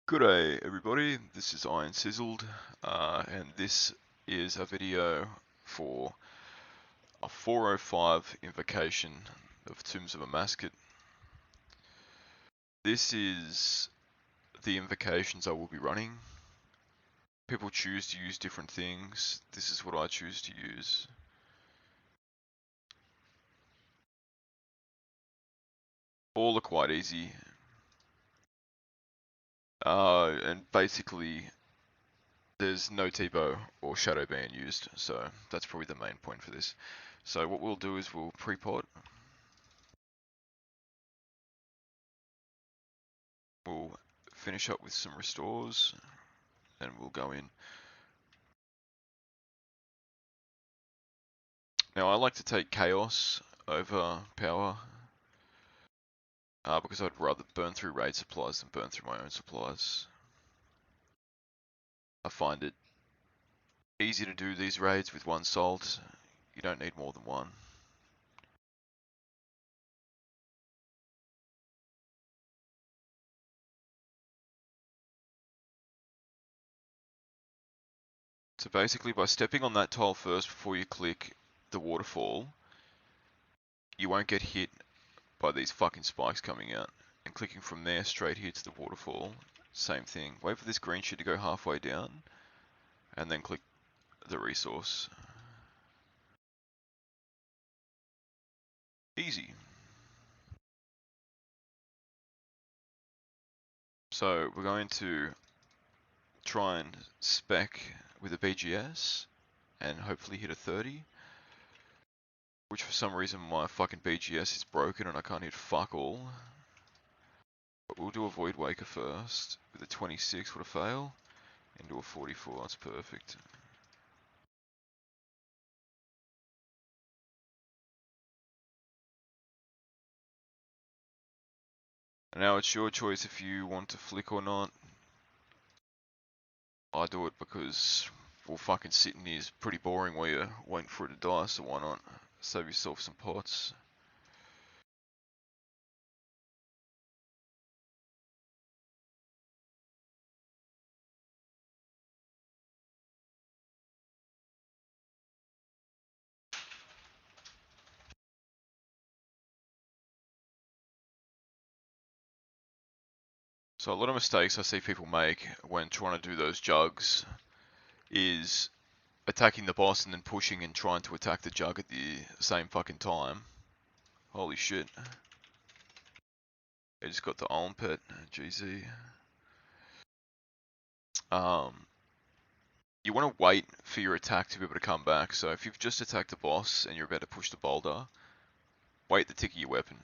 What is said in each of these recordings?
G'day everybody, this is Iron Sizzled, and this is a video for a 405 invocation of Tombs of Amascut. This is the invocations I will be running. People choose to use different things. This is what I choose to use. All are quite easy. And basically there's no Tbow or shadow ban used, so that's probably the main point for this. So what we'll do is we'll pre-pot. We'll finish up with some restores, and we'll go in. Now I like to take chaos over power, because I'd rather burn through raid supplies than burn through my own supplies. I find it easy to do these raids with one salt. You don't need more than one. So basically by stepping on that tile first before you click the waterfall, you won't get hit by these fucking spikes coming out. And clicking from there straight here to the waterfall, same thing. Wait for this green shit to go halfway down, and then click the resource. Easy. So we're going to try and spec with a BGS and hopefully hit a 30. Which for some reason my fucking BGS is broken and I can't hit fuck all. But we'll do a Void Waker first. With a 26 would a fail. Into a 44, that's perfect. And now it's your choice if you want to flick or not. I do it because, well, fucking sitting here is pretty boring while you're waiting for it to die, so why not? Save yourself some pots. So a lot of mistakes I see people make when trying to do those jugs is attacking the boss and then pushing and trying to attack the jug at the same fucking time. Holy shit. I just got the Olm pet, GZ. You want to wait for your attack to be able to come back, so if you've just attacked the boss and you're about to push the boulder, wait the tick of your weapon.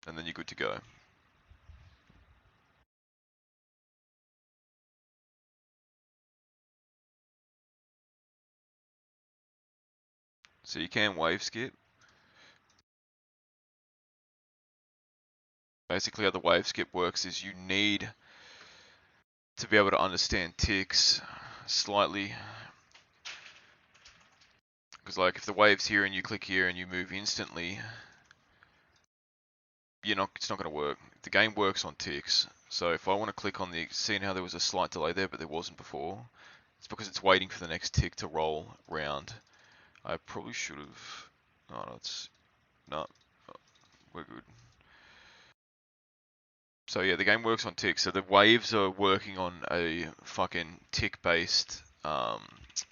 And then you're good to go. So you can wave skip. Basically how the wave skip works is you need to be able to understand ticks slightly. Because like if the wave's here and you click here and you move instantly, it's not going to work. The game works on ticks. So if I want to click on seeing how there was a slight delay there but there wasn't before, it's because it's waiting for the next tick to roll round. I probably should have, no, we're good. So yeah, the game works on ticks. So the waves are working on a fucking tick-based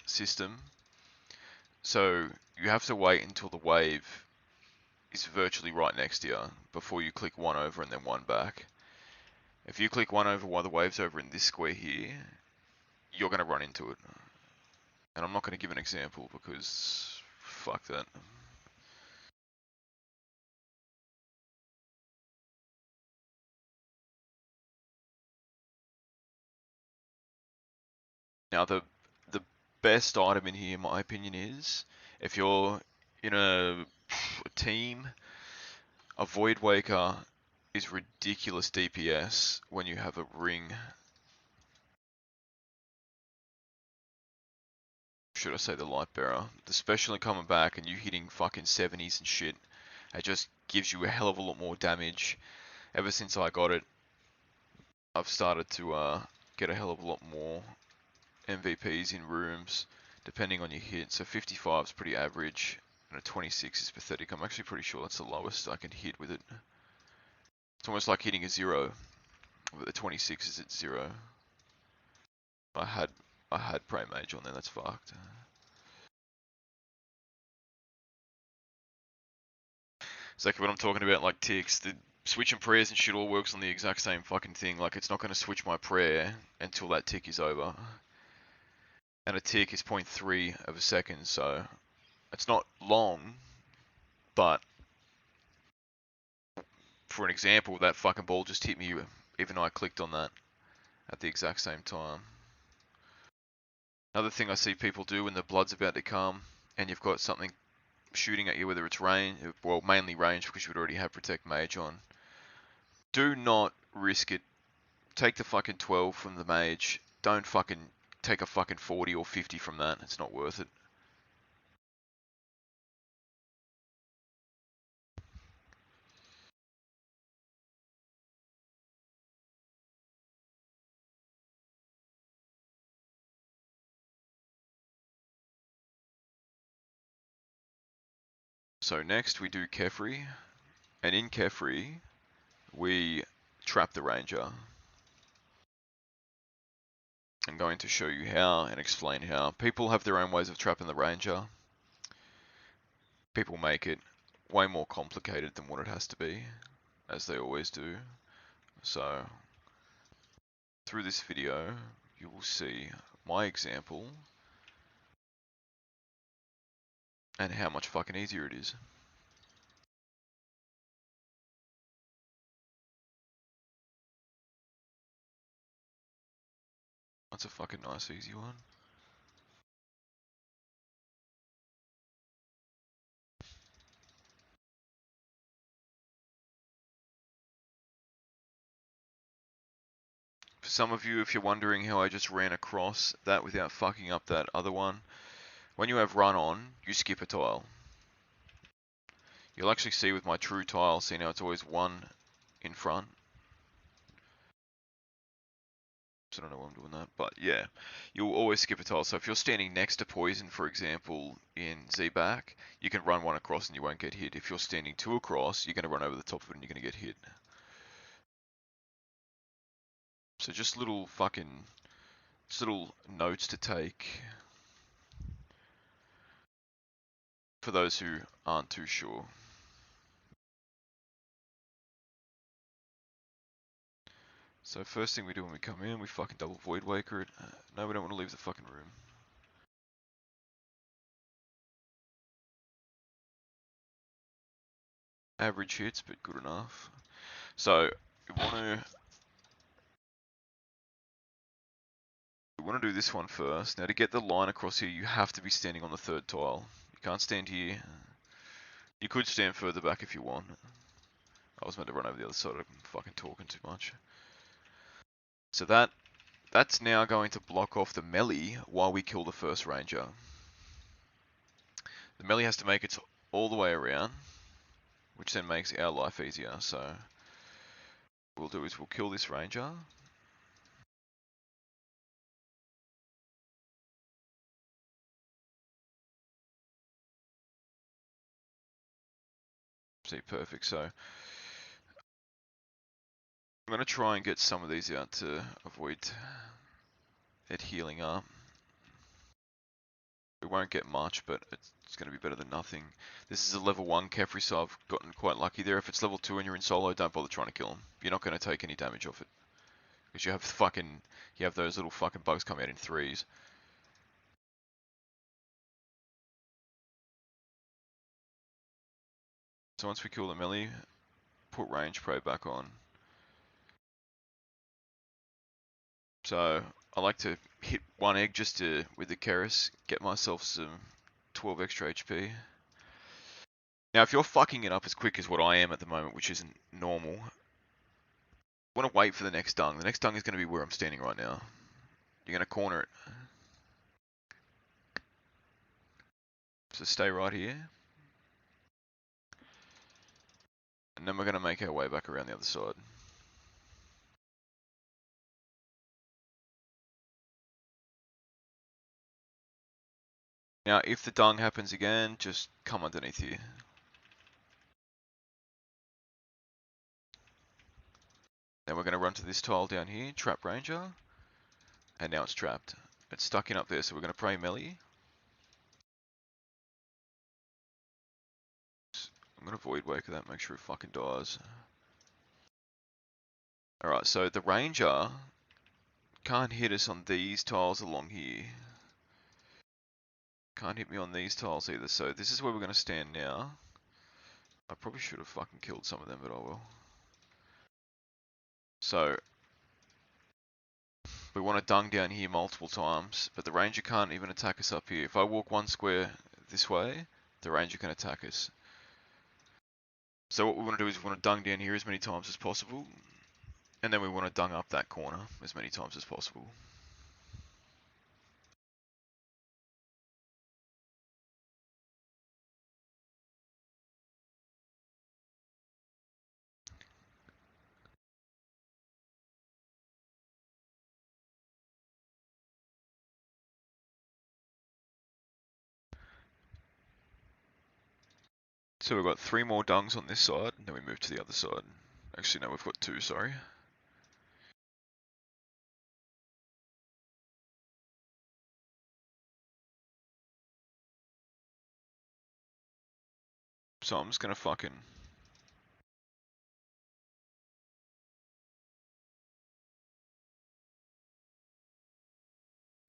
system. So you have to wait until the wave is virtually right next to you before you click one over and then one back. If you click one over while the wave's over in this square here, you're going to run into it. And I'm not going to give an example because fuck that. Now the best item in here, in my opinion, is if you're in a team, a Void Waker is ridiculous DPS when you have a ring. Should I say the Light Bearer? Especially coming back and you hitting fucking 70s and shit. It just gives you a hell of a lot more damage. Ever since I got it, I've started to get a hell of a lot more MVPs in rooms, depending on your hit. So 55 is pretty average, and a 26 is pathetic. I'm actually pretty sure that's the lowest I can hit with it. It's almost like hitting a 0, but the 26 is at 0. I had Prey Mage on there, that's fucked. It's like what I'm talking about, like ticks. The switching prayers and shit all works on the exact same fucking thing. Like, it's not going to switch my prayer until that tick is over. And a tick is 0.3 of a second, so it's not long, but for an example, that fucking ball just hit me even though I clicked on that at the exact same time. Another thing I see people do when the blood's about to come and you've got something shooting at you, whether it's range, well, mainly range because you would already have Protect Mage on. Do not risk it. Take the fucking 12 from the mage. Don't fucking take a fucking 40 or 50 from that. It's not worth it. So next we do kephrie, and in kephrie we trap the ranger. I'm going to show you how and explain how. People have their own ways of trapping the ranger. People make it way more complicated than what it has to be, as they always do. So through this video you will see my example and how much fucking easier it is. That's a fucking nice easy one. For some of you, if you're wondering how I just ran across that without fucking up that other one, when you have run on, you skip a tile. You'll actually see with my true tile, see now it's always one in front. So I don't know why I'm doing that, but yeah, you'll always skip a tile. So if you're standing next to poison, for example, in zebak, you can run one across and you won't get hit. If you're standing two across, you're going to run over the top of it and you're going to get hit. So just little notes to take for those who aren't too sure. So first thing we do when we come in, we fucking double void waker it. No, we don't want to leave the fucking room. Average hits, but good enough. So we want to do this one first. Now to get the line across here, you have to be standing on the third tile. You can't stand here. You could stand further back if you want. I was meant to run over the other side. I'm fucking talking too much. So that's now going to block off the melee while we kill the first ranger. The melee has to make it all the way around, which then makes our life easier. So what we'll do is we'll kill this ranger. See, perfect. So I'm going to try and get some of these out to avoid it healing up. We won't get much, but it's going to be better than nothing. This is a level 1 kephrie, so I've gotten quite lucky there. If it's level 2 and you're in solo, don't bother trying to kill him. You're not going to take any damage off it. Because you have those little fucking bugs come out in threes. So once we kill the melee, put range prey back on. So I like to hit one egg just to, with the Keris, get myself some 12 extra HP. Now if you're fucking it up as quick as what I am at the moment, which isn't normal, I want to wait for the next dung. The next dung is going to be where I'm standing right now. You're going to corner it. So stay right here. And then we're going to make our way back around the other side. Now, if the dung happens again, just come underneath here. Then we're going to run to this tile down here, trap ranger, and now it's trapped. It's stuck in up there, so we're going to pray melee. I'm going to void wake that, make sure it fucking dies. Alright, so the ranger can't hit us on these tiles along here. Can't hit me on these tiles either, so this is where we're going to stand now. I probably should have fucking killed some of them, but I will. So, we want to dung down here multiple times, but the ranger can't even attack us up here. If I walk one square this way, the ranger can attack us. So what we want to do is we want to dung down here as many times as possible, and then we want to dung up that corner as many times as possible. So we've got 3 more dungs on this side, and then we move to the other side. Actually, no, we've got 2, sorry. So I'm just gonna fucking...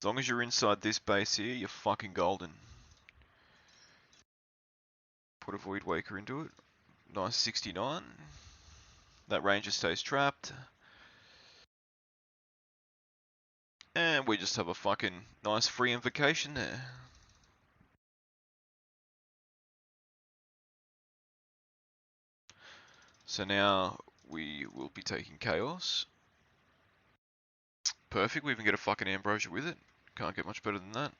As long as you're inside this base here, you're fucking golden. Put a Void Waker into it. Nice 69. That ranger stays trapped. And we just have a fucking nice free invocation there. So now we will be taking Chaos. Perfect, we even get a fucking Ambrosia with it. Can't get much better than that.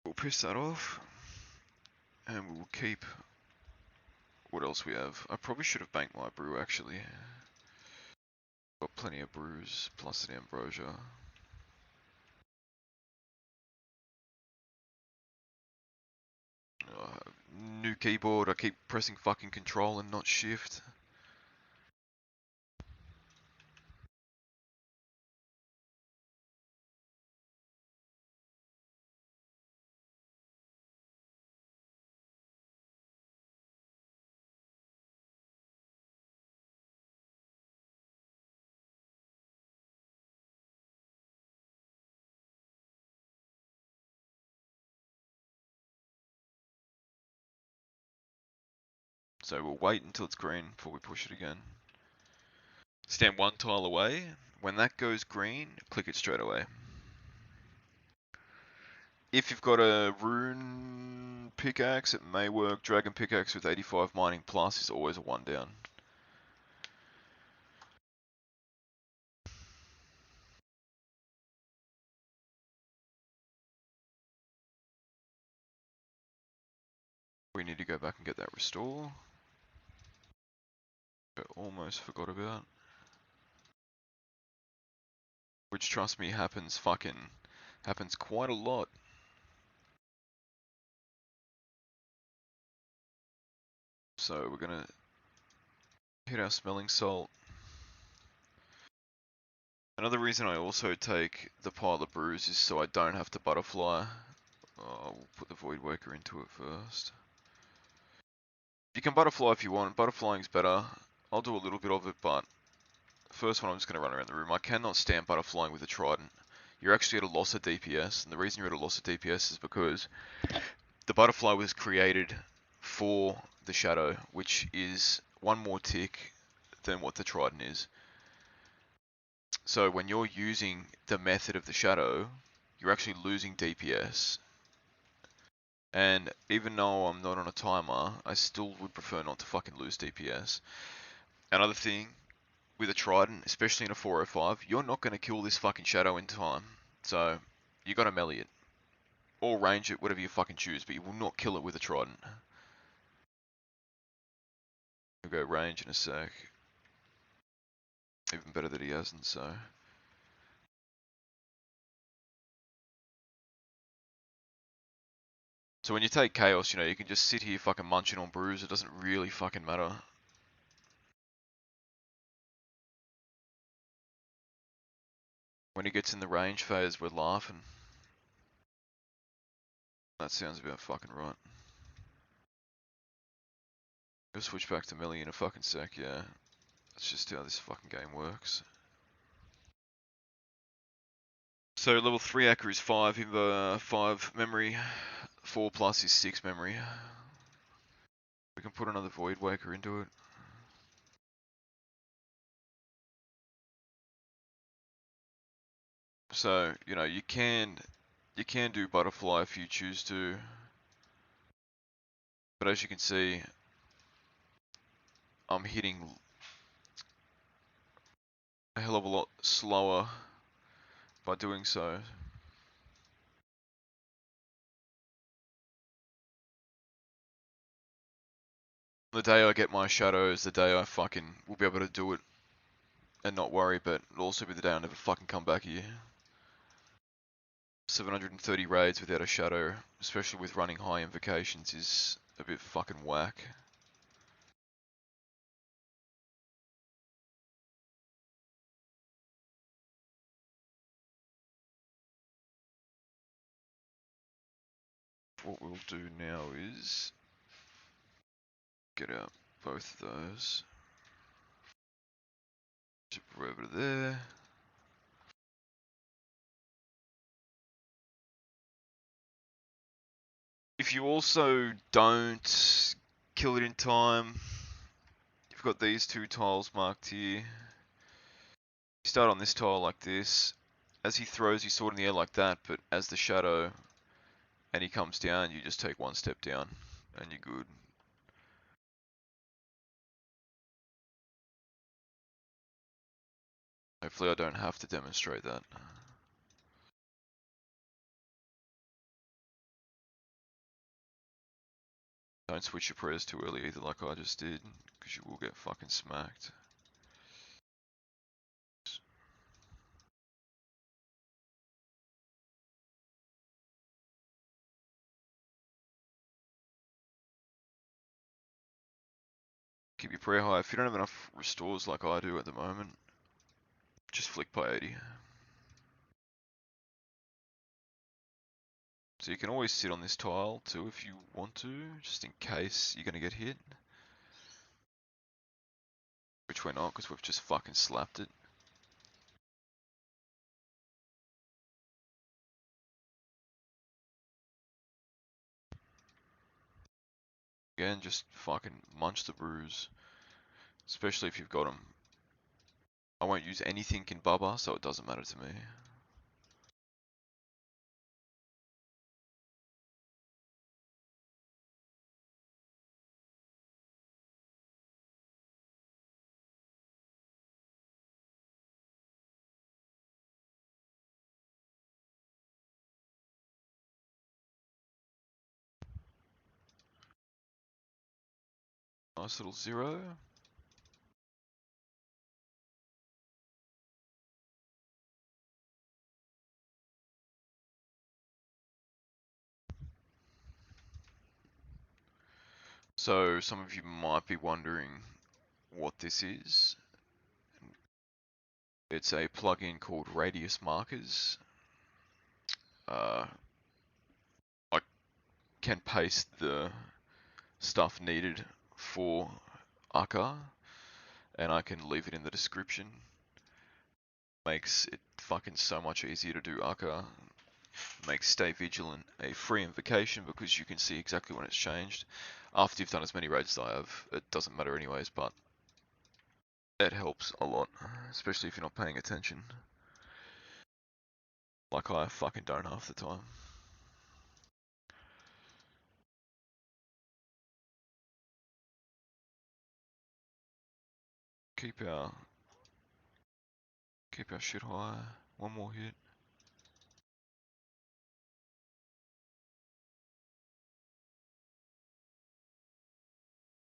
We'll piss that off. And we will keep... What else we have? I probably should have banked my brew actually. Got plenty of brews, plus an Ambrosia. New keyboard, I keep pressing fucking control and not shift. So we'll wait until it's green before we push it again. Stand 1 tile away. When that goes green, click it straight away. If you've got a rune pickaxe, it may work. Dragon pickaxe with 85 mining plus is always a 1 down. We need to go back and get that restore. I almost forgot about. Which, trust me, happens quite a lot. So we're gonna hit our smelling salt. Another reason I also take the pile of brews is so I don't have to butterfly. Oh, we'll put the void worker into it first. You can butterfly if you want. Butterflying's better. I'll do a little bit of it, but first one I'm just going to run around the room. I cannot stand butterflying with a trident. You're actually at a loss of DPS, and the reason you're at a loss of DPS is because the butterfly was created for the shadow, which is 1 more tick than what the trident is. So when you're using the method of the shadow, you're actually losing DPS. And even though I'm not on a timer, I still would prefer not to fucking lose DPS. Another thing, with a trident, especially in a 405, you're not going to kill this fucking shadow in time. So, you got to melee it. Or range it, whatever you fucking choose, but you will not kill it with a trident. We'll go range in a sec. Even better that he hasn't, so... So when you take Chaos, you know, you can just sit here fucking munching on brews. It doesn't really fucking matter. When he gets in the range phase, we're laughing. That sounds about fucking right. We'll switch back to melee in a fucking sec, yeah. That's just how this fucking game works. So level 3 akkah is 5 5 memory, 4 plus is 6 memory. We can put another Void Waker into it. So, you know, you can do Butterfly if you choose to. But as you can see, I'm hitting a hell of a lot slower by doing so. The day I get my shadow is the day I fucking will be able to do it and not worry, but it'll also be the day I never fucking come back here. 730 raids without a shadow, especially with running high invocations, is a bit fucking whack. What we'll do now is get out both of those. Zip over to there. If you also don't kill it in time, you've got these two tiles marked here. You start on this tile like this. As he throws his sword in the air like that, but as the shadow and he comes down, you just take one step down and you're good. Hopefully I don't have to demonstrate that. Don't switch your prayers too early either like I just did, because you will get fucking smacked. Keep your prayer high. If you don't have enough restores like I do at the moment, just flick by 80. So you can always sit on this tile too if you want to, just in case you're going to get hit. Which we're not, because we've just fucking slapped it. Again, just fucking munch the brews. Especially if you've got them. I won't use anything in Bubba, so it doesn't matter to me. Nice little 0. So some of you might be wondering what this is. It's a plugin called Radius Markers. I can paste the stuff needed for akkah, and I can leave it in the description. Makes it fucking so much easier to do akkah. Makes Stay Vigilant a free invocation because you can see exactly when it's changed. After you've done as many raids as I have, it doesn't matter anyways, but it helps a lot, especially if you're not paying attention. Like I fucking don't half the time. Keep our shit high. One more hit.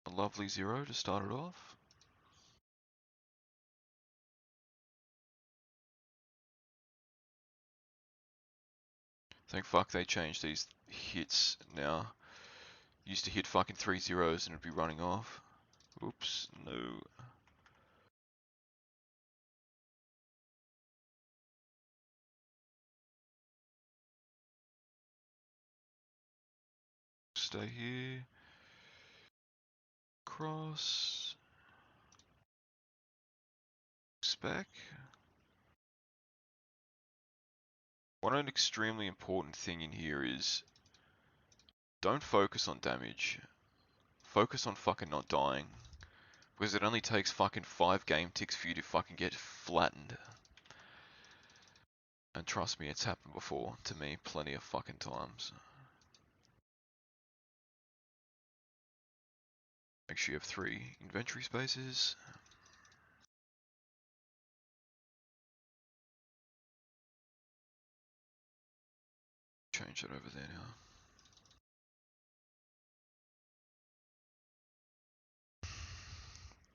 A lovely 0 to start it off. Thank fuck they changed these hits now. Used to hit fucking 3 zeros and it'd be running off. Oops, no. Stay here. Cross. Spec. One extremely important thing in here is don't focus on damage. Focus on fucking not dying. Because it only takes fucking 5 game ticks for you to fucking get flattened. And trust me, it's happened before to me plenty of fucking times. Make sure you have 3 inventory spaces. Change that over there now.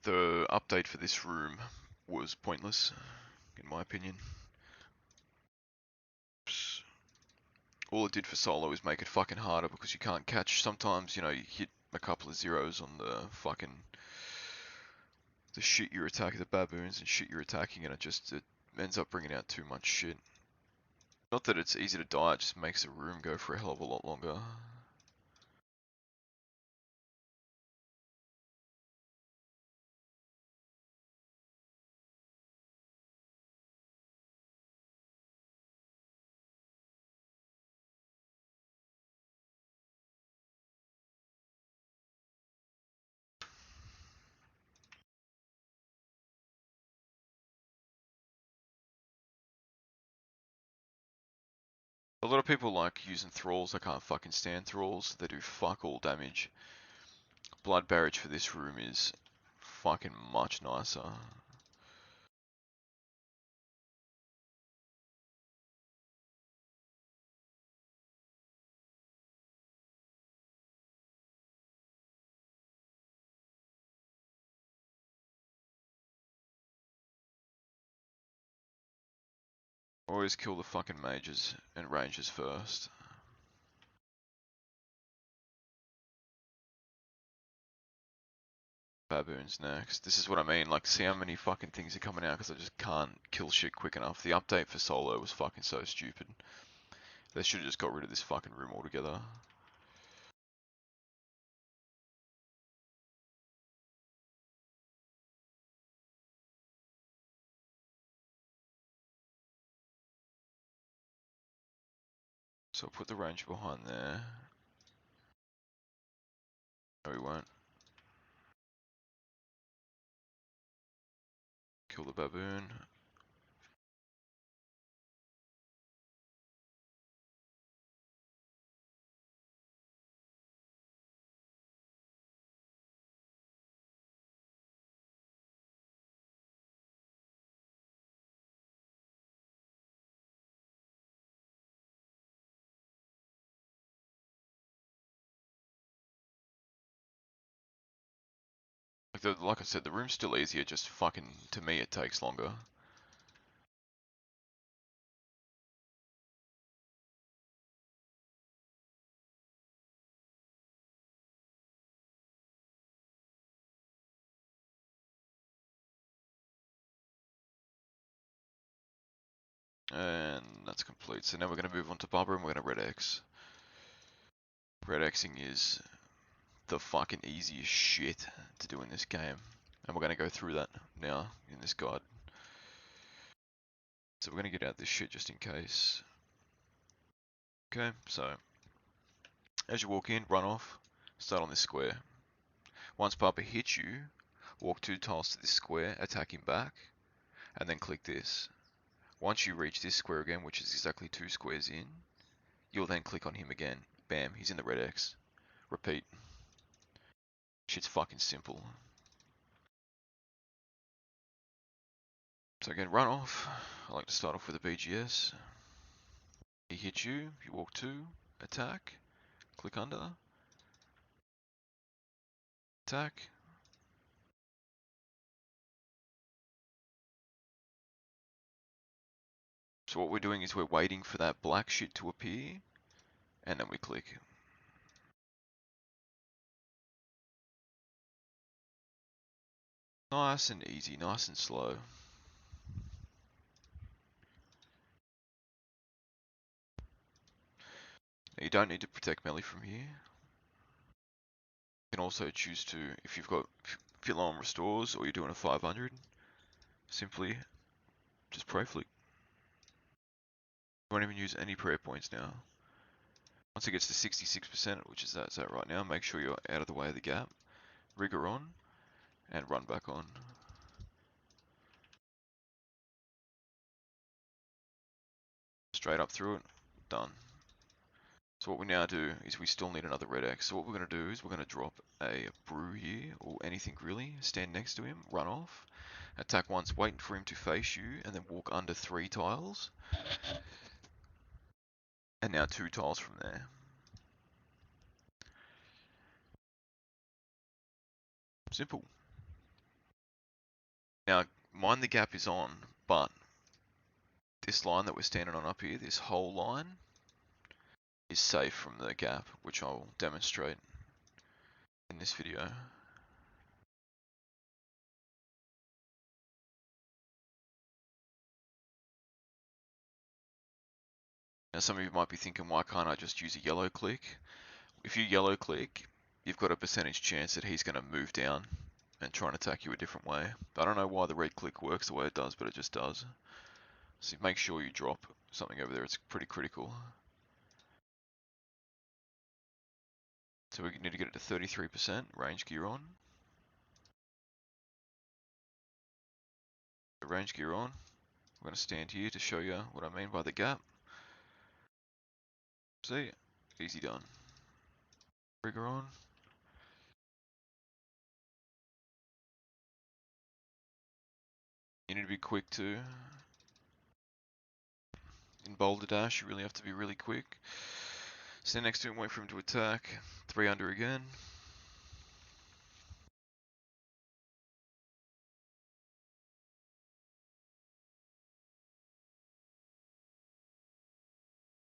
The update for this room was pointless, in my opinion. All it did for solo is make it fucking harder because you can't catch. Sometimes, you know, you hit a couple of zeros on the fucking the shit you're attacking, the baboons and shit you're attacking, and it ends up bringing out too much shit. Not that it's easy to die, it just makes the room go for a hell of a lot longer. A lot of people like using thralls. I can't fucking stand thralls. They do fuck all damage. Blood barrage for this room is fucking much nicer. Always kill the fucking mages and rangers first. Baboons next. This is what I mean, like, see how many fucking things are coming out because I just can't kill shit quick enough. The update for solo was fucking so stupid. They should have just got rid of this fucking room altogether. So I'll put the ranger behind there. No, we won't. Kill the baboon. Like I said, the room's still easier, just fucking, to me it takes longer. And that's complete. So now we're going to move on to Barbara and we're going to redX. Redxing is the fucking easiest shit to do in this game. And we're going to go through that now in this guide. So we're going to get out this shit just in case. Okay, so as you walk in, run off, start on this square. Once Papa hits you, walk 2 tiles to this square, attack him back, and then click this. Once you reach this square again, which is exactly 2 squares in, you'll then click on him again. Bam, he's in the red X. Repeat. Shit's fucking simple. So again, run off. I like to start off with a BGS. He hits you, you walk 2, attack, click under, attack, So what we're doing is we're waiting for that black shit to appear, and then we click. Nice and easy, nice and slow. Now you don't need to protect melee from here. You can also choose to, if you've got fit low on restores or you're doing a 500, simply just pray flick. You won't even use any prayer points now. Once it gets to 66%, which is that's at right now, make sure you're out of the way of the gap. Rigor on, and run back on. Straight up through it, done. So what we now do is we still need another redX. So what we're going to do is we're going to drop a brew here, or anything really, stand next to him, run off, attack once, waiting for him to face you, and then walk under 3 tiles. And now 2 tiles from there. Simple. Now, mind the gap is on, but this line that we're standing on up here, this whole line, is safe from the gap, which I'll demonstrate in this video. Now some of you might be thinking, why can't I just use a yellow click? If you yellow click, you've got a percentage chance that he's going to move down and try and attack you a different way. I don't know why the red click works the way it does, but it just does. So make sure you drop something over there, it's pretty critical. So we need to get it to 33%, range gear on. Range gear on. I'm going to stand here to show you what I mean by the gap. See? Easy done. Trigger on. You need to be quick too. In boulder dash, you really have to be really quick. Stand next to him, wait for him to attack. 3 under again.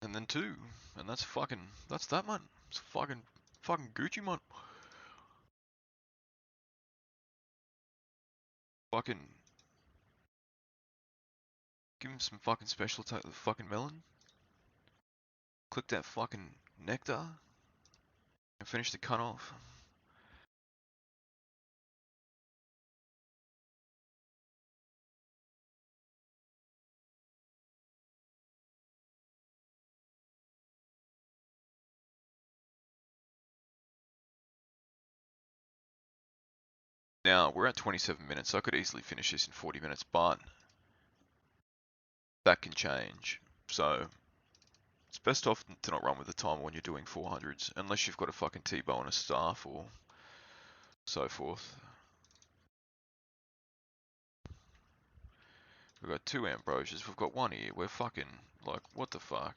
And then 2. And that's that man. It's fucking Gucci man. Fucking, give him some fucking special attack with fucking melon. Click that fucking nectar. And finish the cut off. Now, we're at 27 minutes, so I could easily finish this in 40 minutes, but that can change. So, it's best off to not run with the timer when you're doing 400s, unless you've got a fucking Tbow and a staff or so forth. We've got 2 ambrosias, we've got 1 here, we're fucking, like, what the fuck?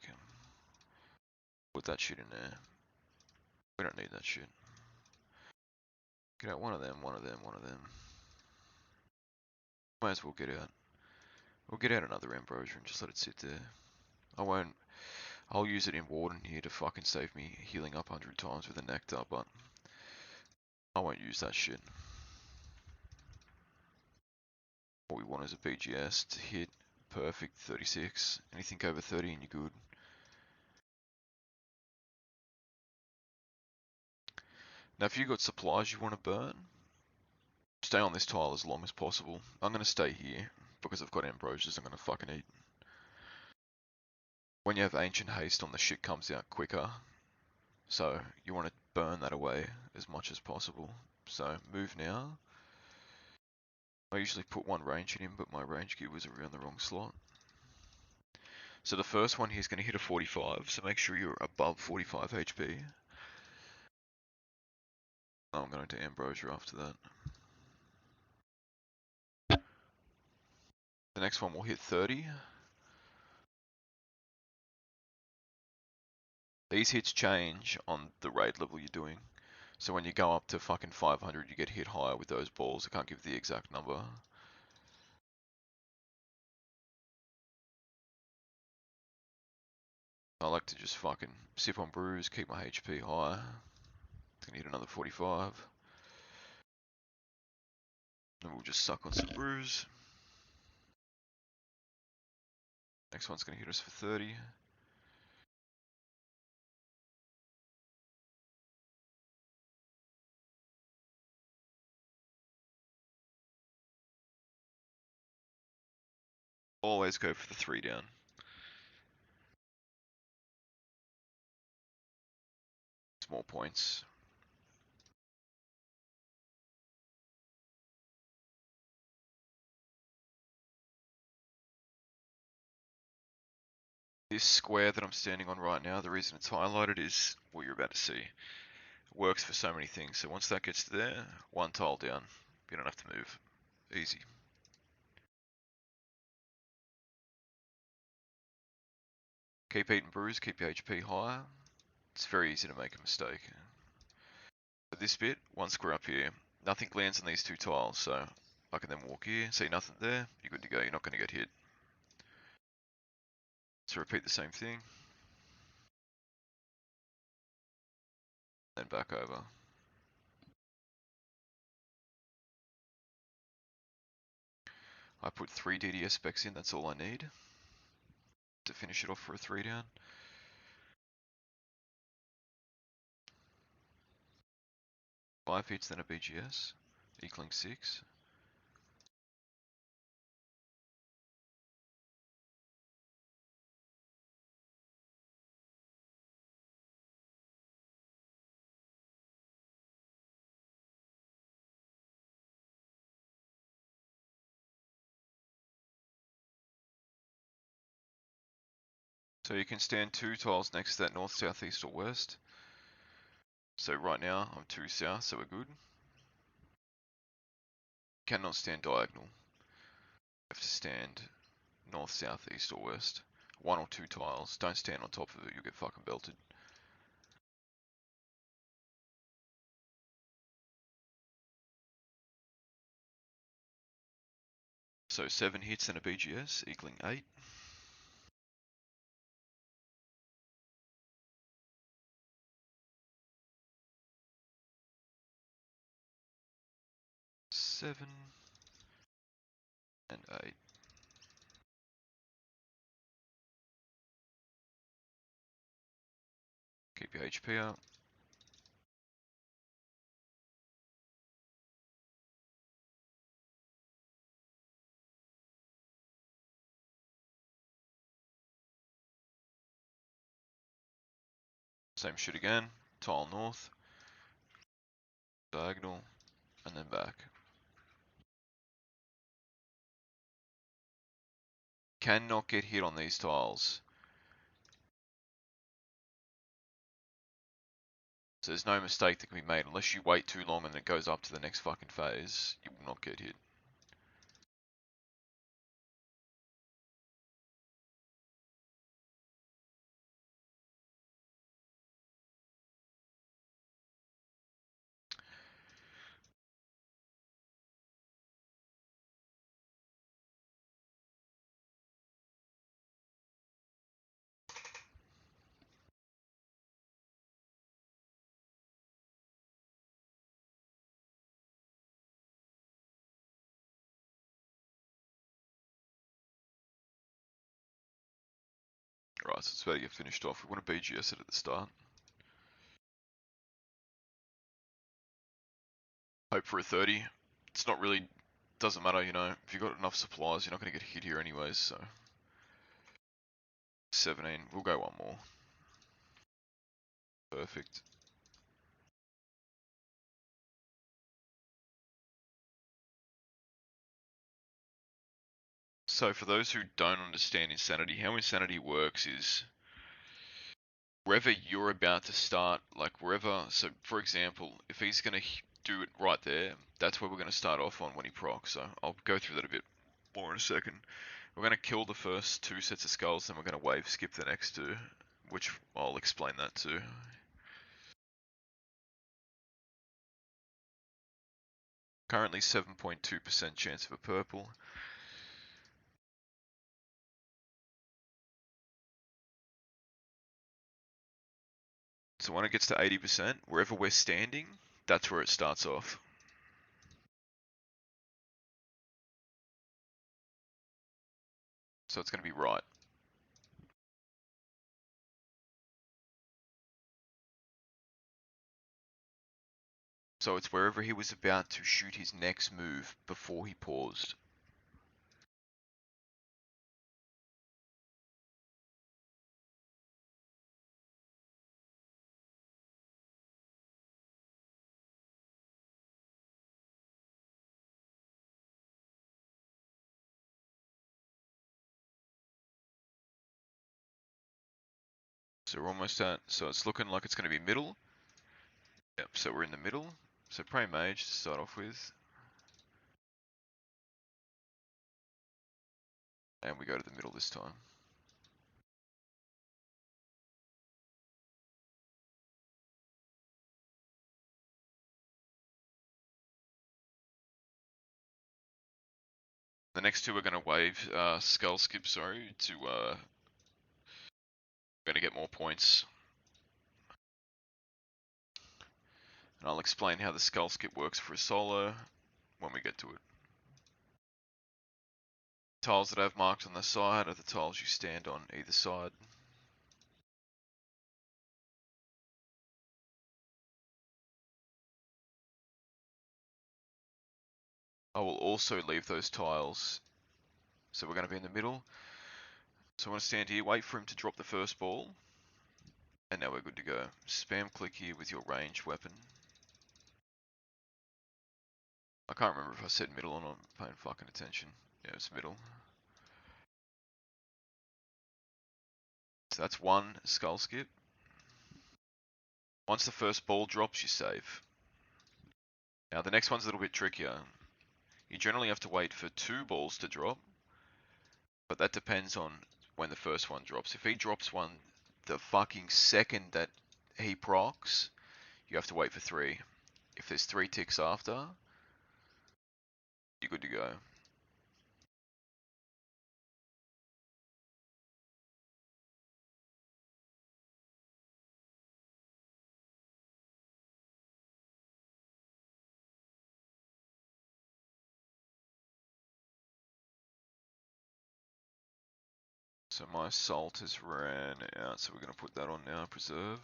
Put that shit in there. We don't need that shit. Get out one of them, one of them, one of them. Might as well get out. We'll get out another ambrosia and just let it sit there. I'll use it in warden here to fucking save me healing up 100 times with a nectar, but I won't use that shit. What we want is a BGS to hit perfect 36. Anything over 30 and you're good. Now if you've got supplies you want to burn, stay on this tile as long as possible. I'm going to stay here because I've got ambrosias I'm going to fucking eat. When you have ancient haste on, the shit comes out quicker. So you want to burn that away as much as possible. So move now. I usually put 1 range in him, but my range gear was around the wrong slot. So the first one he's going to hit a 45, so make sure you're above 45 HP. I'm going to Ambrosia after that. The next one will hit 30. These hits change on the raid level you're doing. So when you go up to fucking 500, you get hit higher with those balls. I can't give the exact number. like to just fucking sip on brews, keep my HP high. Gonna hit another 45. And we'll just suck on some brews. Next one's gonna hit us for 30. Always go for the 3 down. Small points. This square that I'm standing on right now, the reason it's highlighted is what you're about to see. It works for so many things. So once that gets to there, 1 tile down. You don't have to move. Easy. Keep eating brews, keep your HP higher. It's very easy to make a mistake. But this bit, 1 square up here, nothing lands on these 2 tiles, so I can then walk here, see nothing there, you're good to go, you're not going to get hit. So repeat the same thing. Then back over. I put 3 DDS specs in, that's all I need to finish it off for a 3 down. 5 hits, then a BGS, equaling 6. 'So you can stand 2 tiles next to that north, south, east or west. So right now I'm 2 south, so we're good. Cannot stand diagonal. You have to stand north, south, east or west. 1 or 2 tiles. Don't stand on top of it, you'll get fucking belted. So 7 hits and a BGS, equaling 8. 7 and 8. Keep your HP up. Same shit again. Tile north. Diagonal. And then back. Cannot get hit on these tiles. So there's no mistake that can be made. Unless you wait too long and it goes up to the next fucking phase, you will not get hit. Right, so it's about to get finished off. We want to BGS it at the start. Hope for a 30. It's not really, doesn't matter, you know. If you've got enough supplies, you're not going to get hit here anyways, so. 17, we'll go 1 more. Perfect. So for those who don't understand Insanity, how Insanity works is wherever you're about to start, like wherever, so for example, if he's going to do it right there, that's where we're going to start off on when he procs. So I'll go through that a bit more in a second. We're going to kill the first 2 sets of skulls, then we're going to wave skip the next 2, which I'll explain that too. Currently 7.2% chance of a purple. So when it gets to 80%, wherever we're standing, that's where it starts off. So it's going to be right. So it's wherever he was about to shoot his next move before he paused. So we're almost at, so it's looking like it's going to be middle. Yep, so we're in the middle. So pray mage to start off with. And we go to the middle this time. The next two are going to wave skull skip, sorry, to going to get more points. And I'll explain how the skull skip works for a solo when we get to it. Tiles that I've marked on the side are the tiles you stand on either side. I will also leave those tiles. So we're going to be in the middle. So I want to stand here, wait for him to drop the first ball. And now we're good to go. Spam click here with your ranged weapon. I can't remember if I said middle or not. I'm paying fucking attention. Yeah, it's middle. So that's one skull skip. Once the first ball drops, you save. Now the next one's a little bit trickier. You generally have to wait for 2 balls to drop, but that depends on when the first one drops. If he drops one the fucking second that he procs, you have to wait for 3. If there's 3 ticks after, you're good to go. So my salt has ran out, so we're going to put that on now, preserve.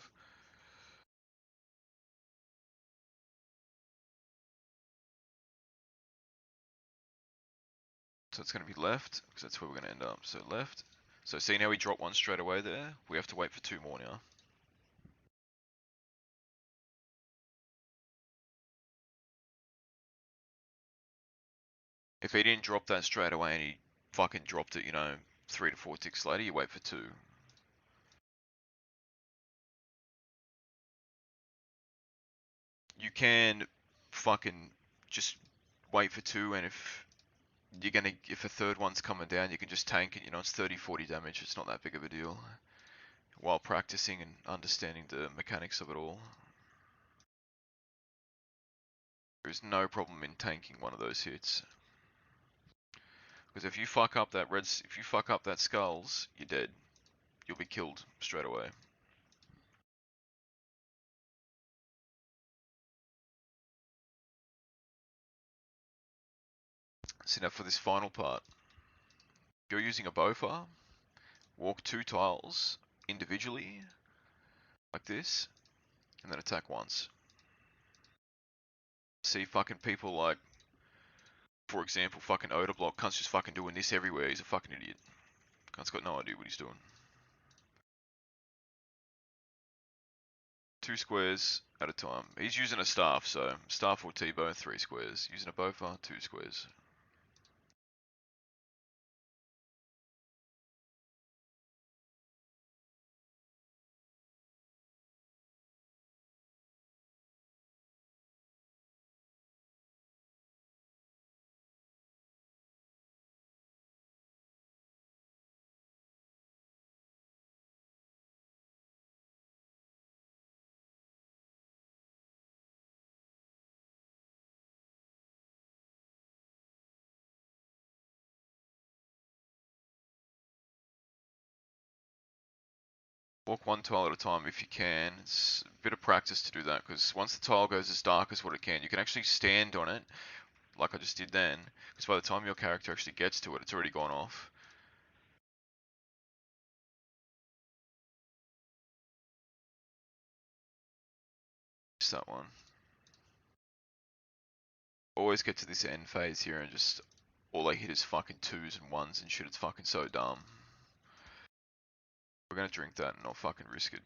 So it's going to be left, because that's where we're going to end up. So left. So see now we drop one straight away there? We have to wait for 2 more now. If he didn't drop that straight away and he fucking dropped it, you know, 3 to 4 ticks later, you wait for 2. You can fucking just wait for 2, and if a third one's coming down, you can just tank it, you know, it's 30-40 damage, it's not that big of a deal. While practicing and understanding the mechanics of it all. There's no problem in tanking one of those hits. Because if you fuck up that skulls, you're dead. You'll be killed straight away. So now for this final part, if you're using a bofar, walk 2 tiles individually, like this, and then attack once. See fucking people like, for example, fucking Odor Block, cunt's just fucking doing this everywhere, he's a fucking idiot. Cunt's got no idea what he's doing. 2 squares at a time. He's using a staff, so staff or Tbow, 3 squares. Using a bofar, 2 squares. Walk one tile at a time if you can. It's a bit of practice to do that, because once the tile goes as dark as what it can, you can actually stand on it, like I just did then, because by the time your character actually gets to it, it's already gone off. Missed that one. Always get to this end phase here and just all I hit is fucking 2s and 1s and shit. It's fucking so dumb. We're gonna drink that and not fucking risk it.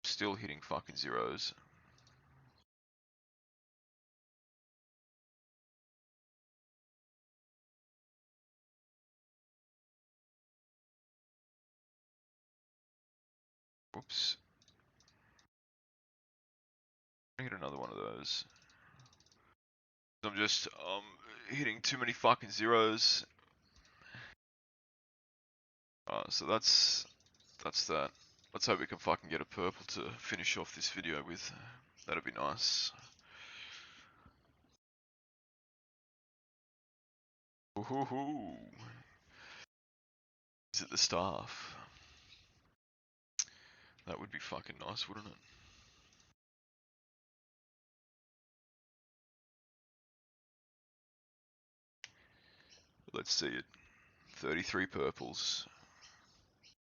Still hitting fucking 0s. Whoops. Hit another one of those. I'm just hitting too many fucking 0s. So that's that. Let's hope we can fucking get a purple to finish off this video with. That'd be nice. Woohoo! Is it the staff? That would be fucking nice, wouldn't it? Let's see it. 33 purples.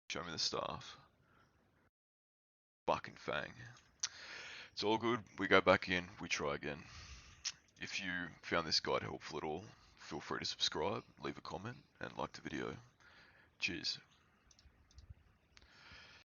Show me the staff. Fucking fang. It's all good. We go back in. We try again. If you found this guide helpful at all, feel free to subscribe, leave a comment, and like the video. Cheers.